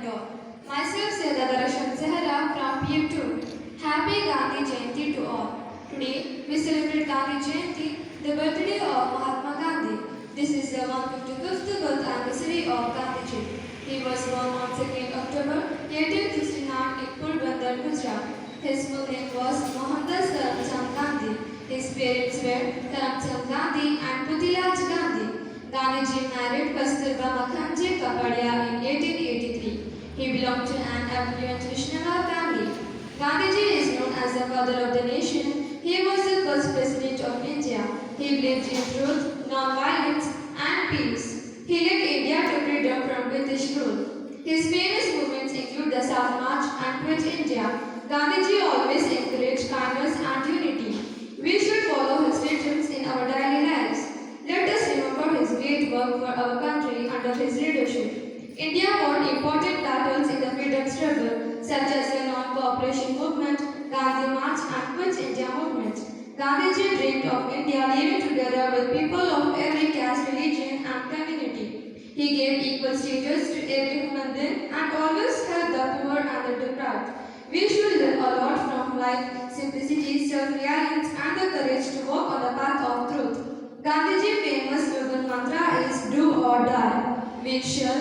all. Myself Sayyida Rasham Zahra from PU2. Happy Gandhi Jayanti to all. Today we celebrate Gandhi Jayanti, the birthday of Mahatma Gandhi. This is the 155th birth anniversary of Gandhiji. He was born on 2nd October 1869 in Porbandar, Gujarat. His full name was Mohandas Karamchand Gandhi. His parents were Karamchand Gandhi and Putilaj Gandhi. Gandhiji married Kasturba Makhanji Kapadia in 1883. He belonged to an affluent Vaishnava family. Gandhiji is known as the father of the nation. He was the first president of India. He believed in truth, non-violence, and peace. He led India to freedom from British rule. His famous movements include the South March and Quit India. Gandhiji always encouraged kindness and unity. We should follow his teachings in our daily lives. Let us remember his great work for our country under his leadership. India won important battles in the freedom struggle, such as the non-cooperation movement, Gandhi March, and Quit India movement. Gandhiji dreamed of India living together with people of every caste, religion, and community. He gave equal status to every human being and always helped the poor and the deprived. We should learn a lot from life, simplicity, self-reliance, and the courage to walk on the path of truth. Gandhiji's famous slogan mantra is "Do or die." We shall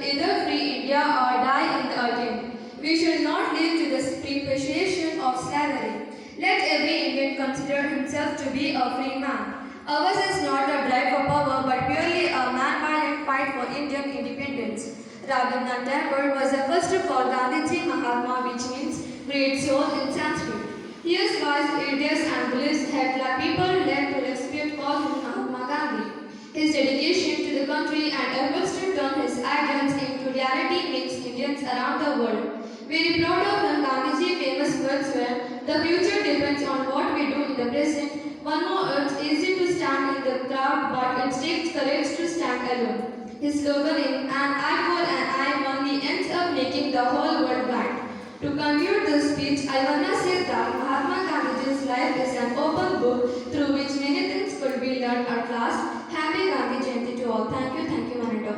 either free India or die in the attempt. We shall not live to the perpetuation of slavery. Let every Indian consider himself to be a free man. Ours is not a drive for power, but purely a man-violent fight for Indian independence. Rabindranath Tagore was the first to call Gandhiji Mahatma, which means great soul in Sanskrit. His wise ideas and beliefs had the people led to respect call him Mahatma Gandhi. His dedication to the country and efforts to turn his ideals into reality makes Indians around the world very proud of him. Gandhiji's famous words were, "The future depends on what we do in the present. One more earth easy to stand in the crowd, but it takes courage to stand alone." His slogan is "An eye for an eye" only ends up making the whole world blind. To conclude this speech, I wanna say that Mahatma Gandhiji's life is an open book through which many things could be learned at last. Happy Gandhi Jayanti to all. Thank you, Manito.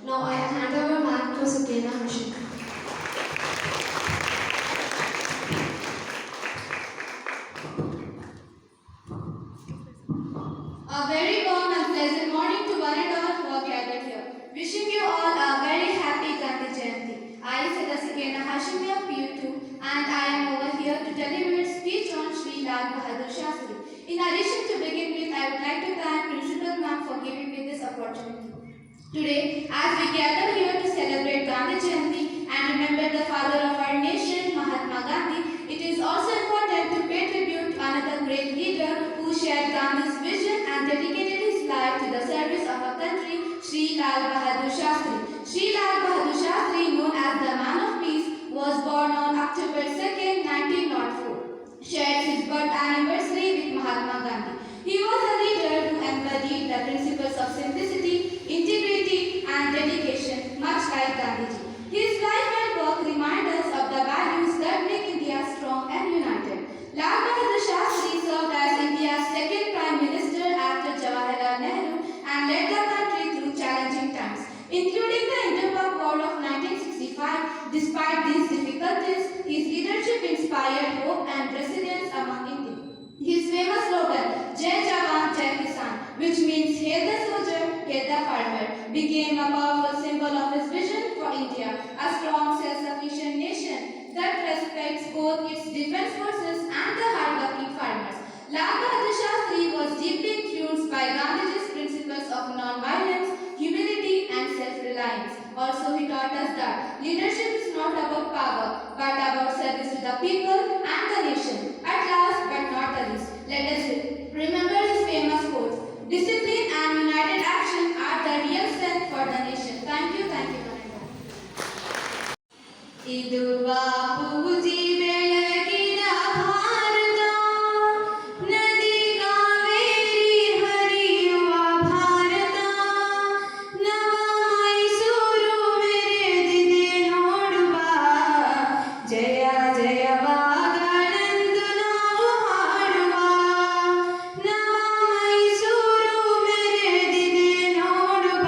Now I hand over back to Sakina Hashim. A very warm and pleasant morning to one and all who are gathered here. Wishing you all a very happy Gandhi Jayanti. I, Sakina Hashim of PU2, and I am over here to deliver a speech on Sri Lal Bahadur Shastri. In addition, to begin with, I would like to thank Principal Ma'am for giving me this opportunity. Today, as we gather here to celebrate Gandhi Jayanti and remember the father of our nation, Mahatma Gandhi, it is also important to pay tribute to another great leader who shared Gandhi's vision and dedicated his life to the service of our country, Sri Lal Bahadur Shastri. Sri Lal Bahadur Shastri, known as the Man of Peace, was born on October 2nd, 1904. Shared his birth anniversary with Mahatma Gandhi. He was a leader who embodied the principles of simplicity, integrity, and dedication, much like Gandhiji. His life and work remind us of the values that make India strong and united. Lal Bahadur Shastri served as India's second Prime Minister after Jawaharlal Nehru and led the country through challenging times, including the Indo-Pak War of 1965. Despite these difficulties, his leadership inspired hope and resilience among Indians. His famous slogan, "Jai Jawan, Jai Kisan," which means "Hail the soldier, hail the farmer," became a powerful symbol of his vision for India, a strong, self-sufficient nation that respects both its defense forces and the hard-working farmers. Lal Bahadur Shastri was deeply influenced by Gandhiji's principles of non-violence, humility, and self-reliance. Also, he taught us that leadership is not about power, but about service to the people and the nation. At last, but not the least, let us remember his famous quotes: "Discipline and united action are the real strength for the nation." Thank you, Mananda. Idu Bapuji ಬೆಳಗಿದ Bharat, ನದಿ ಕಾವೇರಿ ಹರಿಯುವ ಭಾರತ, ನವ ಮೈಸೂರು ಮೆರೆದಿದೆ ನೋಡುವ, ಜಯ ಜಯವಾಗಲೆಂದು ನಾವು ಹಾಡುವ, ನವ ಮೈಸೂರು ಮೆರೆದಿದೆ ನೋಡುವ,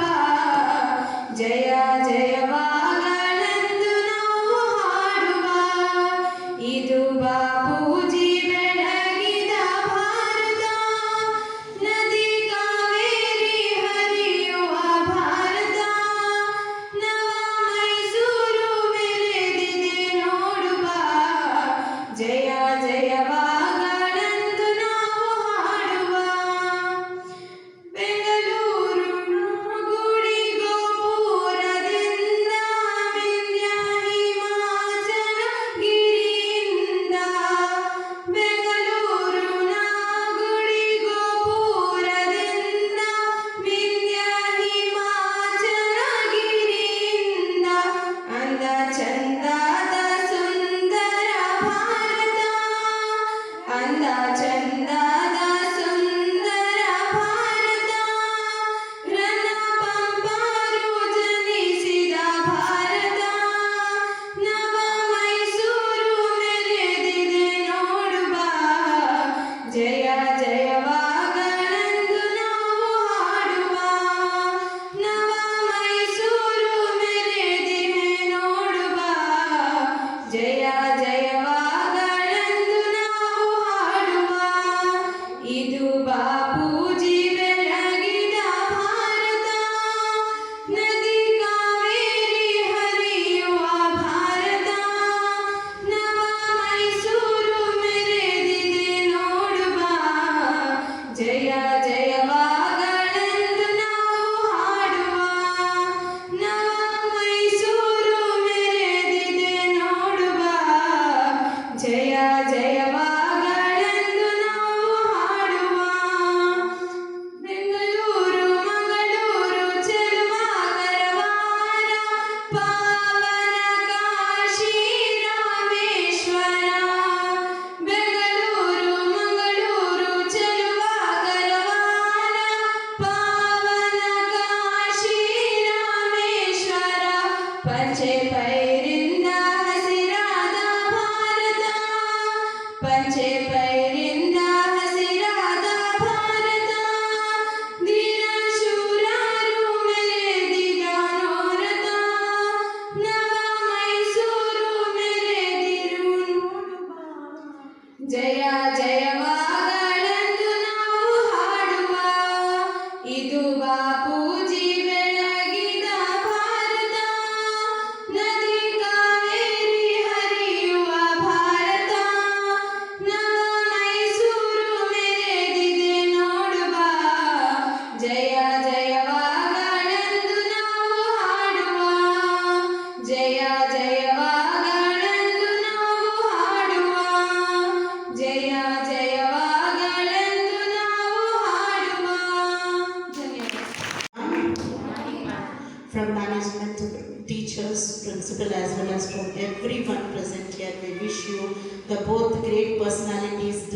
from management, teachers, principal, as well as from everyone present here. We wish you the both great personalities,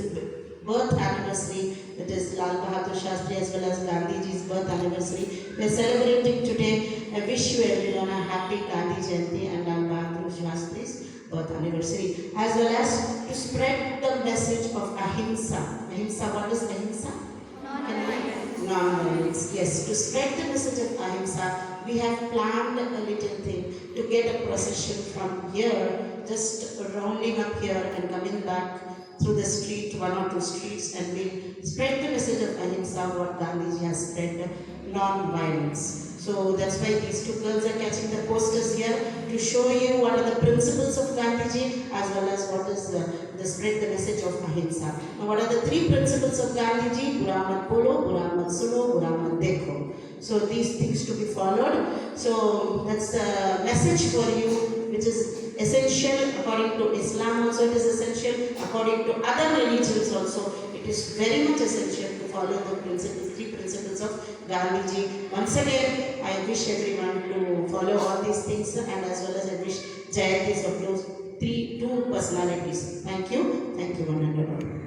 birth anniversary, that is Lal Bahadur Shastri as well as Gandhiji's birth anniversary. We are celebrating today. I wish you everyone a happy Gandhi Jayanti and Lal Bahadur Shastri's birth anniversary, as well as to spread the message of ahimsa. Ahimsa, what is ahimsa? Non-violence. Yes, to spread the message of ahimsa, we have planned a little thing to get a procession from here, just rounding up here and coming back through the street, one or two streets, and we spread the message of ahimsa, what Gandhiji has spread, non-violence. So that's why these two girls are catching the posters here to show you what are the principles of Gandhiji as well as what is the spread the message of ahimsa. Now what are the three principles of Gandhiji? Bura mat bolo, bura mat suno, bura mat dekho. So these things to be followed. So that's the message for you, which is essential according to Islam also. It is essential according to other religions also. It is very much essential to follow the principles, three principles of Gandhiji. Once again, I wish everyone to follow all these things, and as well as I wish Jayantis of those two personalities. Thank you one and all.